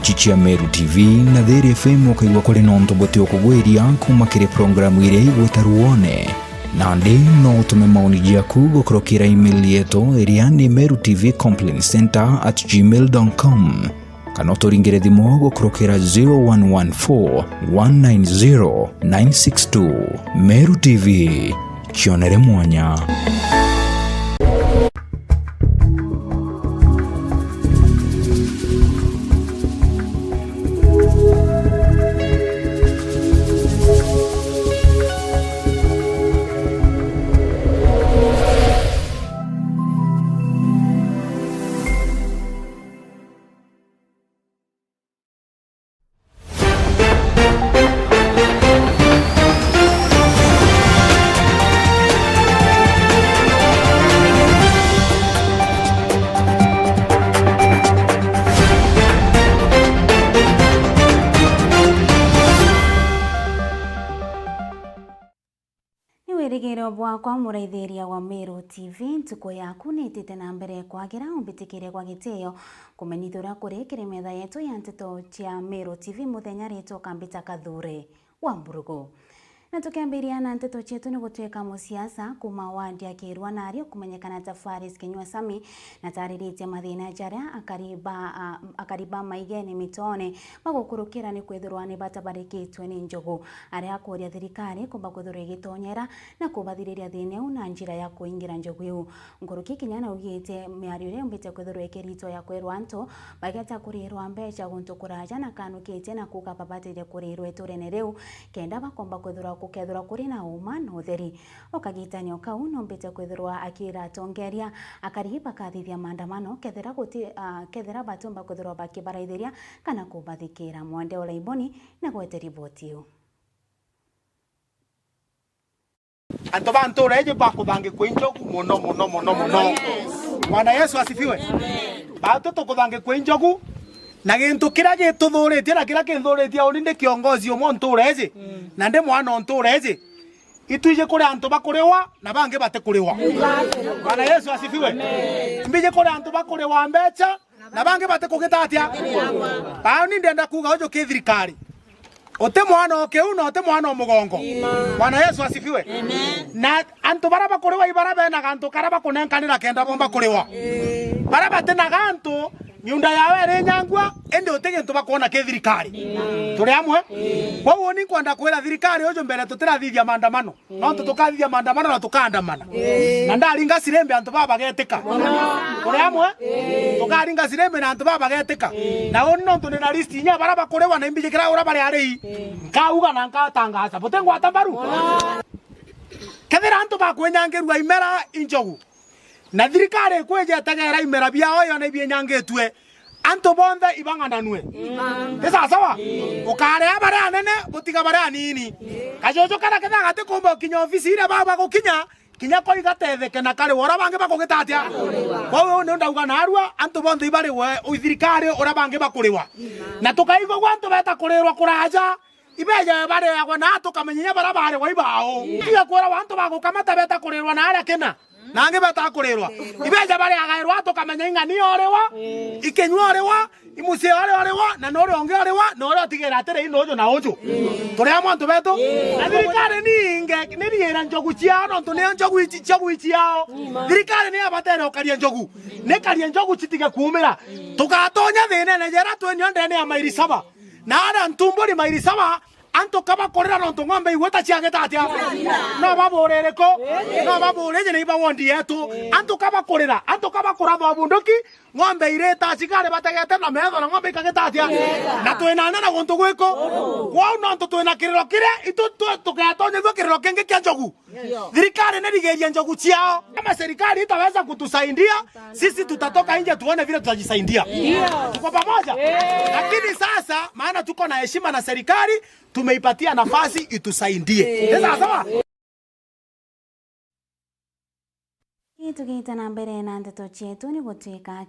ichichia Meru TV na Theri FM wakaiwa kule nonto bote okugweria kumakire programu ire igwetaruone na ndi no utume maoni yaku gukurukira email yetu iria ni merutv-complaint-center@gmail.com kana uturingire thimu gukurukira 0114 190 962. Meru TV, kionere mwanya. Rigero bwakwa muraithiria wa Meru TV ntuko yaku nitite na mbere kwagira umbitikire kwa giteo kumenithura kuri kiremetha yetu ya nteto cia Meru TV muthenya rito kambita Kathure wa Mburugu. Na tukiambiria na nteto chetu ni gutweka musiasa kuma wandi akirwa nario kumenyekana ta Faris Kinyua Sami na taririte mathina jaria akariba maigene mitone magukurukira ni kwithirwa ni batabarikitwe ni njogu aria akuria thirikari kumba kwithirwa igitonyera na kubathiriria thine una njira ya kuingira njogu yu. Nguruki Kinyana ugite miario ire mbite kwithirwa ikirito ya kwirwa anto bageta kurirwa mbeca guntu kuraja na kanukite na kuka babatire kurirwa iturene riu kenda bakomba kwithirwa kukethura kuri na uma no theri okagitanio kau no mbite kwithirwa akira tongeria akariba kathithia maandamano kethera batumba kwithirwa bakibaraithiria kana kubathikira Mwande Olaiboni na gwete riboti yu. Anto bantu reje bakuthange kwinjogu muno. Bwana Yesu asifiwe. Batu tukuthange kwinjogu na gintu kira gituthuritie na kira kinthuritie uri ndi kiongozi umwe ntureje na ndi mwana ntureje ituje kuri antu bakuriwa na bange bate kuriwa. Bwana Yesu asifiwe. Mbije kuri antu bakuriwa mbecha na bange bate kugitatia ba ni ndenda kuga hojo kithirikari ote mwana okeuno ote mwana omugongo. Bwana Yesu asifiwe. Na antu baraba kuriwa ibarabe na gantu karaba kunenkanira kenda bomba kuriwa baraba tena gantu nyunda yawe re nyangwa ende otege ntuba kuona ke thirikari turi amwe kwa woni kwanda kwera thirikari ojo mbere tutirathithia maandamano no tutukathithia maandamano na tukaandamana na ndaringa sirembe antu baba geteka turi amwe tukaringa sirembe na antu baba geteka na woni no tunena list nya baraba kurewa na imbije kira ura bari ari kauga na nkatangaza botengo atambaru kethera antu bakwenyangerwa imera injogu na thirikari kweje tegera imera biao yo ne bienyangetwe anto bonde ibangananwe esa sawa ukare abare anene butiga bare anini kajojo kana ketha gate kombo kinya ofisi ira baba gukinya kinya ko igatetheke na kare wora bange bakugitatia wewe no ndauga na arua anto bonde ibare we thirikari ora bange bakuriwa na tukaigo gwanto beta kurirwa kuraja ibeje bare yagwa na tukamenya bara bare wa ibao iya kwora wanto bagukamata beta kurirwa na ara kena nange batakurirwa ibeje bari agairwa tukamenya ingani orewa ikenywa orewa imusie orewa na nore onge orewa nore otigera atere inojo na ojo turi amantu beto na thirikari ninge niriera njogu ciao no tune njogu ciao thirikari ni abatere okaria njogu ne karia njogu citige kuumira tukatonya thine ne jera twenyo ndene ya mairi saba na ara ntumburi mairi saba anto kaba korera no ngombe iweta ciagetatia no baborereko no baboreje ne bawondi yetu anto kaba korera babundoki ngombe ireta cikare bategete na metho na ngombe ikagetatia na twena na gonto gweko kwao no anto twena kiriro kire itu tukatonya thwa kiriro kenge kia njogu thirikari ne rigeria njogu ciao kama serikali itaweza kutusaidia sisi tutatoka nje tuone vile tutajisaidia tuko pamoja lakini sasa maana tuko na heshima na serikali tumeipatia nafasi itusaidie. Sasa sawa? Tugitana mbere na ndeto cietu ni gutwika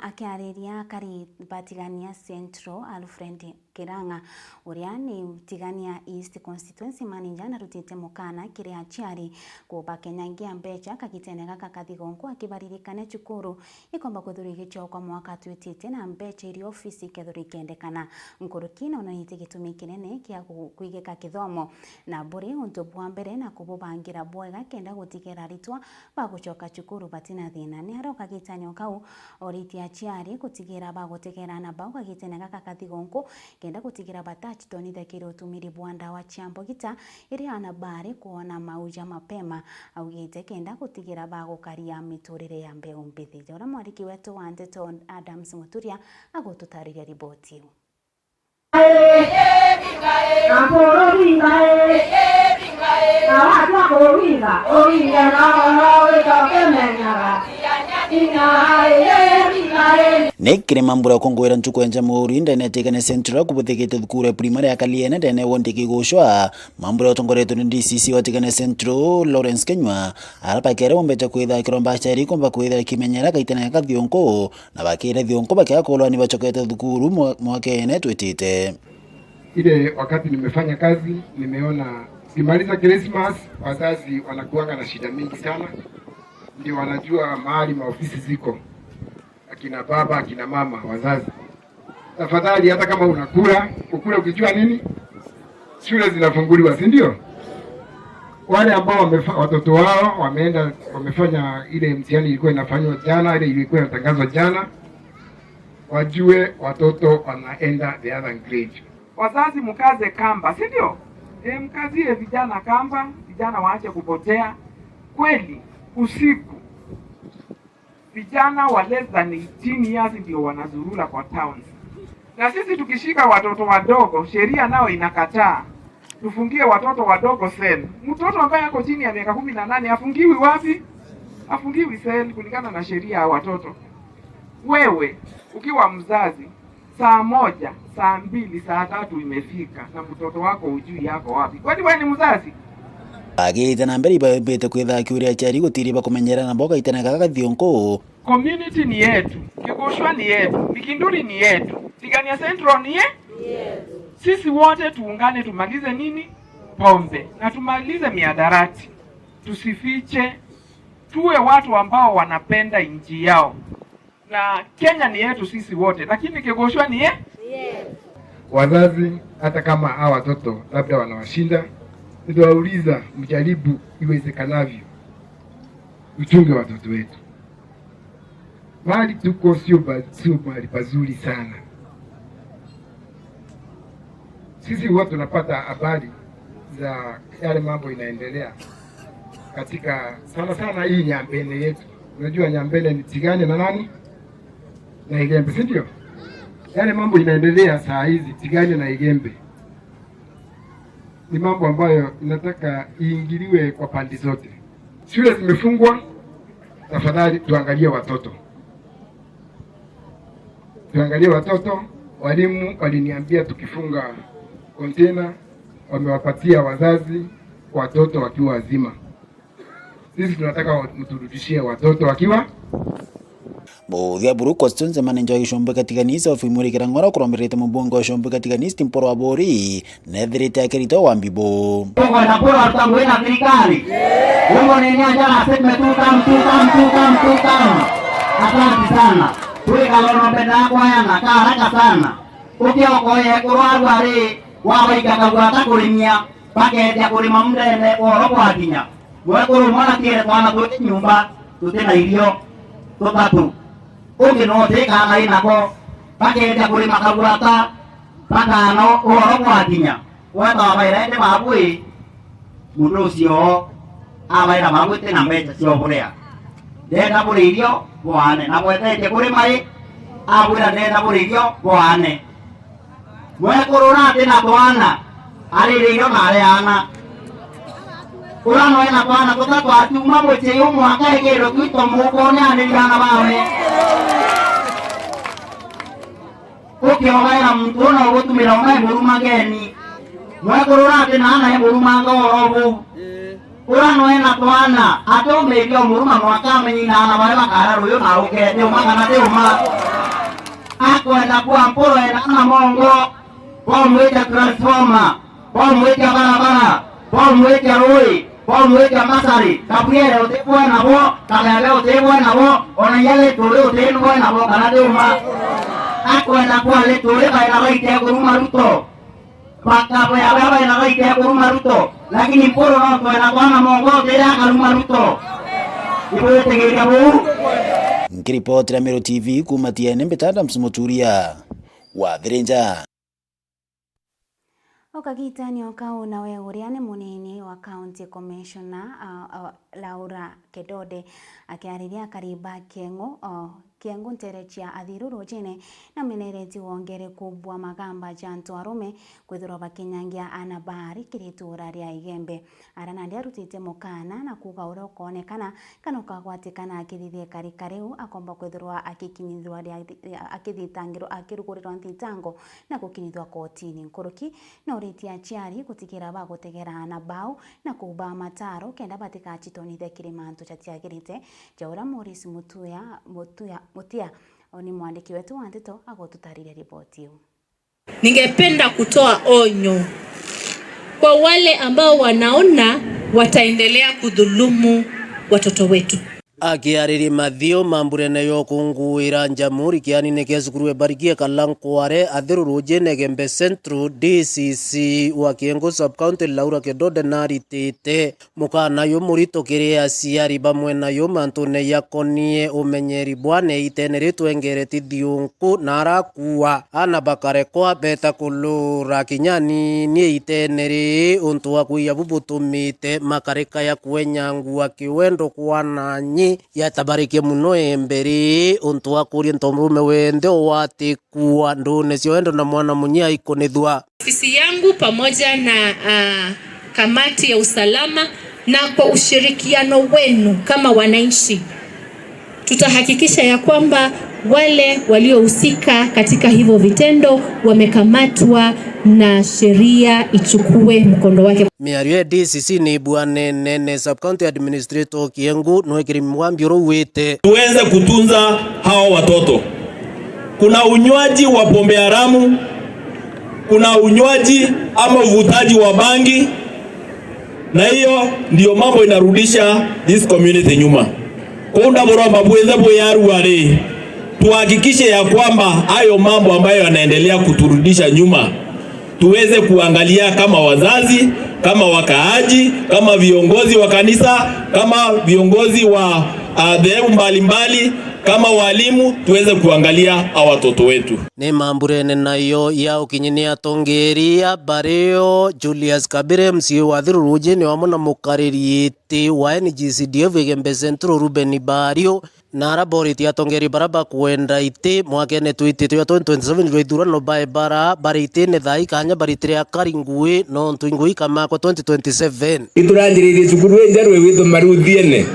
akiariria Karibatigania Central Alfred Kiranga uria ni Tigania East Constituency Manager na rutite mukana kiri aciari kuba kenyangia mbeca kagitenega kakathigonko akibaririkane cukuru ikomba kuthuri gichoko mwaka twitite na mbeca iri ofisi kethuri kendekana nkurukina ona nite gitumi kinene kia kuigeka kithomo na buri untu bwa mbere na kububangira bwega kenda gutigera ritwa bagucoka cukuru batina thina ni haroka gitanyo kau oriti aciari gutigira bagutegera na bau kagitenega kakathigonko kenda gutigira batachi tonithe kiri utumiri bwa ndawa cia mbogita iri ana bari kuona mauja mapema augite kenda gutigira bagukaria miturire ya mbeu mbithi jora mwariki wetu wa Ndeto Adams Muturia agututariria riboti iyo. Nekire mambura kongwera ntuko ya Jamhuri ndene Tigania Central kubuthikite thukuru primary ya Kaliene ndene wondiki gushwa mambura utongoretwo ni DCC wa Tigania Central Lawrence Kenywa arapakere ombete kwitha kiromba chari komba kwitha kimenyera kaitana kathionko na bakire thionko bakiakolwa ni bachokete thukuru mwakene twitite. Ile wakati nimefanya kazi nimeona kimaliza Christmas wazazi wanakuanga na shida mingi sana, ndio wanajua mahali maofisi ziko, akina baba akina mama wazazi. Tafadhali hata kama unakula ukule ukijua nini shule zinafunguliwa, si ndio? Wale ambao watoto wao wamefanya ile mtihani ilikuwa inafanywa jana, ile ilikuwa inatangazwa jana, wajue watoto wanaenda the other grade. Wazazi mkaze kamba, si ndio? Mkazie vijana kamba, vijana waache kupotea. Kweli usiku vijana wa less than 18 years ndio wanazurula kwa towns. Na sisi tukishika watoto wadogo, sheria nao inakataa tufungie watoto wadogo cell. Mtoto ambaye yako chini ya miaka 18 afungiwi wapi? Afungiwi cell kulingana na sheria ya watoto. Wewe ukiwa mzazi, saa moja, saa mbili, saa tatu imefika na mtoto wako ujui yako wapi? Kwani wewe ni mzazi? Agite na mbere ibete kwitha kiuria chari gutiri bakumenyera na mboga itana kagathionko. Community ni yetu, Kigushwa ni yetu, Mikinduri ni yetu, Tigania Central ni yetu. Sisi wote tuungane tumalize nini? Pombe. Na tumalize miadarati. Tusifiche, tuwe watu ambao wanapenda nchi yao. Na Kenya ni yetu sisi wote, lakini Kigushwa ni yetu. Wazazi hata kama hawa watoto labda wanawashinda, nitawauliza mjaribu iwezekanavyo uchunge watoto wetu. Mahali tuko sio mahali pazuri sana. Sisi huwa tunapata habari za yale mambo inaendelea katika sana hii Nyambene yetu. Unajua Nyambene ni Tigania na nani? Na Igembe, si ndio? Yale mambo inaendelea saa hizi Tigania na Igembe ni mambo ambayo inataka iingiliwe kwa pande zote. Shule zimefungwa, tafadhali tuangalie watoto. Tuangalie watoto. Walimu waliniambia tukifunga container wamewapatia wazazi watoto wakiwa wazima. Sisi tunataka mturudishie watoto wakiwa Bothia buru questions manager gishombe katika nisa ofimuri kirangora kuromerete mubongo gishombe katika nisi mporo wa bori netherite akirito wa mbibo kwa naporo atangwena serikali wongo ni nyanja na sema mtuka asante sana tuli kalono mpenda kwa yana haraka sana ukiokoye kurwaru ari wawiga kagwata kulimia pakete kulima mndene oropo atinya mwekuru mwana kire twana tuti nyumba tutena irio tutatu unginote kana inako pakete kulima kagwata pakano oropo atinya weta bairende mabui mundu ucio abaira mabute na mbeca cio burea ndenda buririo bwane na bwetete kuri mai abura ndenda buririo bwane mwekurura ati na twana aririo na areana urano ena twana tutatu atuma muche umwaka egero twito mukone anirana bawe ukiogaira mtu na ugutumira umai buruma geni mwekurura ati na ana buruma ngorobu urano ena twana ato medio muruma mwaka menyina na bale bakara ruyo na uke ndio magana ndio ma akwenda kwa mporo na mongo pomweka transformer pomweka barabara pomweka roi pomweka masari kapriere utebwa nabo kalale utebwa nabo onayale tole utebwa nabo kana ndio ma akwenda kwa le tole baina raite kuruma ruto paka boya baina raite kuruma ruto lakini mporo no kwenda kwa mongo tera kuruma ruto ipo tegeria bu Nkiripoti ya Meru TV kumatia Mbetanda Msumoturia wa Thirinja. Okagitani okauna we uriane munini wa county commissioner Laura Kedode akiariria kariba Kiengo nterechia athiruru jene na menereti wongere kubwa magamba janto arume kwithirwa bakinyangia anabari kiritura ria Igembe arana ndia rutite mukana na kuga ura ukonekana kana ukagwatikana akithithie karikariu akomba kwithirwa akikinyithwa akithitangiro akirugurirwa ntitango na gukinyithwa kotini nkuruki na uritia chiari gutikira bagutegera na bau na kuba mataro kenda batika chitonithe kirimantu chatiagirite jaura Morris Mutia ni mwandiki wetu wa Ndeto agotutariria ripoti hiyo. Ningependa kutoa onyo kwa wale ambao wanaona wataendelea kudhulumu watoto wetu. Akiariri Mathio mambure nayo kunguira Njamuri kianine kia cukuru ebarikia Kalankware athiruru jene Gembe Central DCC wa Kiengo Sub-County Laura Kedode naritite mukana yo murito kiria aciari bamwe nayo mantune yakonie umenyeri bwane iteneretwo engereti thiunku narakuwa ana bakare kwa beta kulura kinyani ni iteneri untu wa kuya bubutumite makareka ya kwenyangua kiwendo kwananyi ya tabarike muno emberi untu wa kuria ntomurume wende watikua ndune cio na mwana munyia ikonithwa. Ofisi yangu pamoja na kamati ya usalama na kwa ushirikiano wenu kama wananchi tutahakikisha ya kwamba wale waliohusika katika hivyo vitendo wamekamatwa na sheria ichukue mkondo wake. Miario DCC ni bwana nene Sub-County Administrator Kiengo nwekiri mwambi wete tuweze kutunza hao watoto. Kuna unywaji wa pombe haramu, kuna unywaji ama uvutaji wa bangi, na hiyo ndio mambo inarudisha this community nyuma. Kunda boroma bweze boyaru wale tuhakikishe ya kwamba hayo mambo ambayo yanaendelea kuturudisha nyuma tuweze kuangalia kama wazazi, kama wakaaji, kama viongozi wa kanisa, kama viongozi wa dhehebu mbalimbali, kama walimu, tuweze kuangalia watoto wetu. Ni mamburene nayo ya ukinyinia tongeria bareo Julius Kabire msi wa thiruru jene wa mona mukaririete wa NGCDF Gembe Central Ruben Bario na raboriti atongeri baraba kuenda ite mwakene tuitite ya 2027 rwithurano bara barite ne thai kanya baritire akaringui no ntuingui kama kwa 2027 ituranjirire cukuru enjarwe witho maruthiene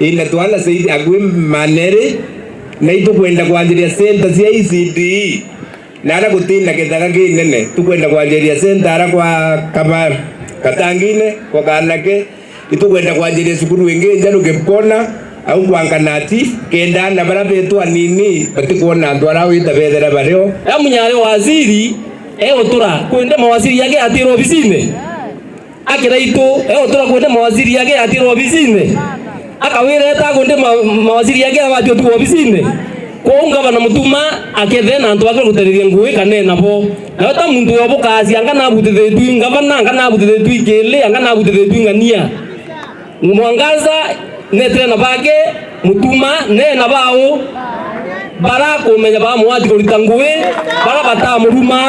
ina twana saidi agwe manere na itukwenda kwanjiria center cia ECD na ara gutina kithaga kinene tukwenda kwanjiria center ara kwa kama katangine kwa kanake itukwenda kwanjiria cukuru ingi njaru Kipkona au kwanganati kenda na barabetu anini batikuona ndwara wita bethera bareo ya munyare waziri utura kwenda mawaziri yake atiro ofisine akiraito utura kwenda mawaziri yake atiro ofisine akawira ta kwenda mawaziri yake abatio tu ofisine kuunga bana mutuma akethe na ntu akira guteriria ngui kanena bo na ta muntu yobo kazi anga na butithe tu ngabana anga na butithe tu ikele anga na butithe tu ngania mwangaza netre na bage mutuma ne na bao barako menya ba mwati kurita ngui bara batamuruma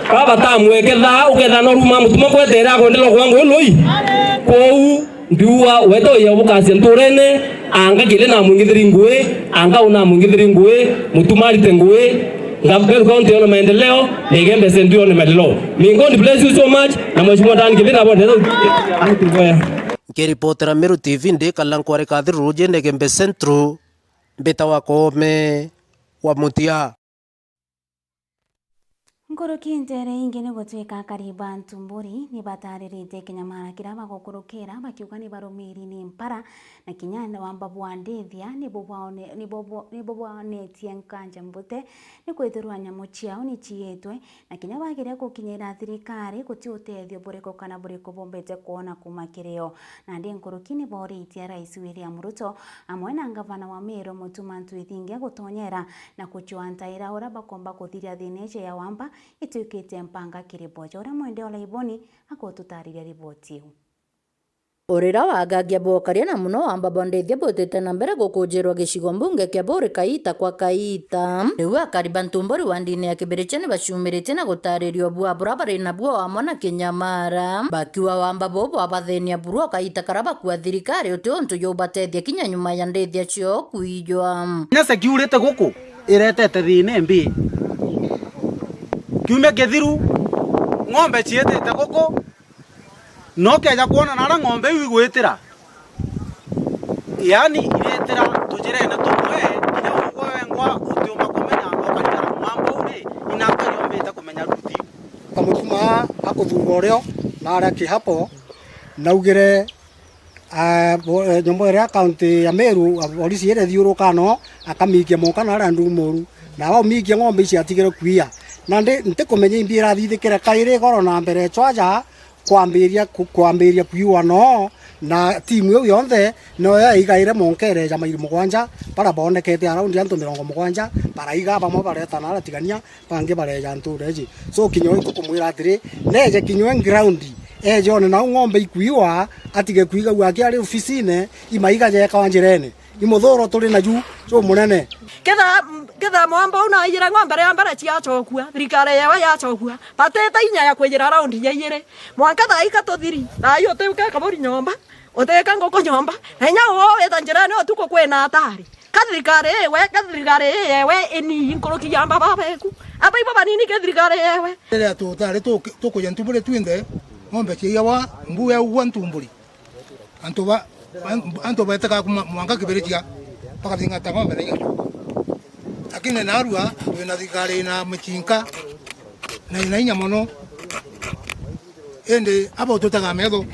bara batamweketha uketha no ruma mutuma kwetera kwendelo kwa ngui loi kou ndiwa weto ya bukasi nturene anga kile na mwingithiri ngui anga una mwingithiri ngui mutuma rite ngui Ngapelu county ono maendeleo Igembe Central ono maendeleo. Mingoni bless you so much na mheshimiwa Dan kivina hapo ndio Kiripotera Meru TV ndi Kalankware kathiru jene Gembe Central mbeta wakome wa mutia. Nkurukintere ingi ni gutwika kariba ntumburi ni bataririte kinyamara kira bagokurukira bakiuga ni barumiri ni mpara na kinyana wamba bwandithia ni bobwanetie nkanja mbute ni kwithirwa nyamu ciao ni cietwe na kinya bagire gukinyira thirikari guti utethio buriko kana buriko bombete kuona kumakireo na ndi nkurukini boritie Rais William Ruto amwe na ngavana wa Meru Mutuma Ntwithingia gutonyera na kuchuantaira ura bakomba kuthiria thineje ya wamba ituikite mpanga kiriboja uria mwende ola iboni akotutariria riboti iu. Urira wa Gagia Bokaria na muno wamba bondethia botete na mbere gukujirwa gicigo mbunge kia Buri Kaita kwa Kaita riu akariba ntumburi wa ndini ya Kibirichani bacumirite na gutaririo bua burabari na bua wa mwana Kinyamara bakiwa wamba bobo abathenia buru Kaita karaba kwa thirikari uti untu yo batethia kinya nyuma ya ndethia cio kuijwa nyasa kiurite guku iretete thine mbi kiume kithiru ng'ombe cietete guku no keja kuona nara ng'ombe iu igwitira yani iretira tujirene tumwe ina ugwengwa utiuma kumenya okanyara mwambo uri inakariometa kumenya ruti kamutuma akuthurwa urio na aria kihapo naugire nyombo ya county ya Meru polisi ere thiuruka no akamikia moka na aria ndumuru na wao mikia ng'ombe ici atigire kuia na nte kumenya imbira thithikire kaire goro na mbere chwaja kwambiria kuiwa no na timu yo yonthe no ya igaire monkere ya mairi mugwanja para bonekete around ya 70 para iga bamwe bareta na atigania bange bareja ntureji so kinyo tukumwira atiri neje kinyo ground ejo na ng'ombe ikuiwa atige kuiga gwake ari ofisine imaiga je kawanjirene imuthoro turi na ju so munene ketha mwamba una ira ng'ombe ya mbere cia chokua thirikari yewe ya chokua pateta inya ya kwejera round ya igire mwanka thaika tuthiri thayo teuka kaburi nyomba uteka ngoko nyomba na nya wo weta njirani otuko kwena atari kathirikari yewe eni inkuruki yamba babeku apa ibo banini kathirikari yewe ile tutari tukuja ntumburi twinde ng'ombe cia wa mbu ya uwa ntumburi anto betaka mwanka kibiritia paka thingata ng'ombe na inga lakini narua wina thigari na mchinka na inainya mono ende abo tutaga medo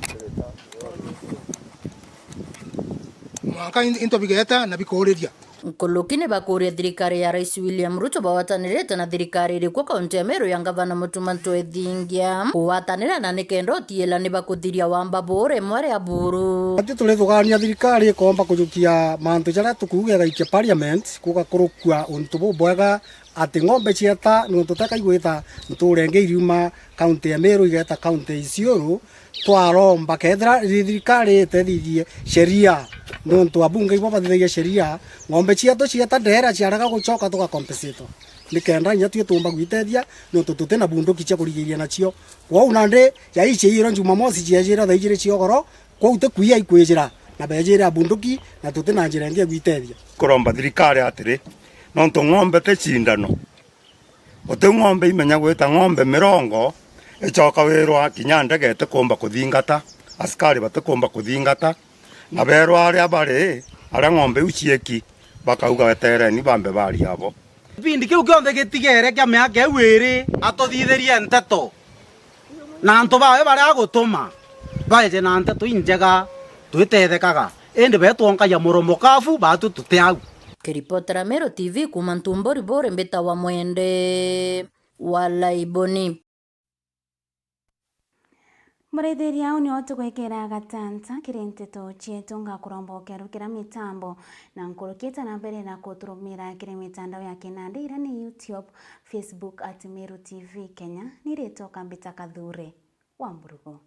mwaka into bigeta na bikoreria Nkolokine bakuria thirikari ya Rais William Ruto bawatanirite na thirikari iri kwa kaunti ya Meru ya ngavana Mutuma Ntwithingia kuwatanira na nikendo tiela ni bakuthiria wamba bore mware ya buru ati tulithugania thirikari ikomba kujukia mantu jara tukuge gaikia parliament kuga kurukua untu bwega ati ng'ombe cieta no tutaka igwita nturenge iriuma kaunti ya Meru igeta kaunti Isiolo twaromba kethra thirikari tethithie sheria nontu abunge ibo bathithia sheria ng'ombe ciato cieta ndera ciaraga gucoka tuga compensate nikenda nya tue tumba gwitethia nontu tutena bunduki cia kurigiria nacio wau nande ya ici iro Jumamosi ciejira thaijire ciogoro kwau te kuia ikwijira na bejira bunduki na tutena njira ngia gwitethia kuromba thirikari atiri nontu ng'ombe te cindano ote ng'ombe imenya gwita ng'ombe mirongo icoka wirwa kinya ndege te kumba kuthingata askari bate kumba kuthingata na berwa aria bari aria ng'ombe ucieki bakauga wetereni bambe bari abo bindi kiu kionthe gitigere kia miaka iu iri atuthithirie nteto na antu bawe baria agutuma baje na nteto injega twitethekaga indi betwonkagia muromo kafu batu tutiau kiripotera Meru TV kuma Ntumburi Bore mbeta wa mwende wala iboni Murithiri au ni otugwikira gatanta kirinteto chetu ngakurombokeru kira mitambo na nkurukita na mbere na kuturumira kire mitandao ya kinandi ira ni YouTube, Facebook @Meru TV Kenya niretoka Mbita Kathure wa Mburugu.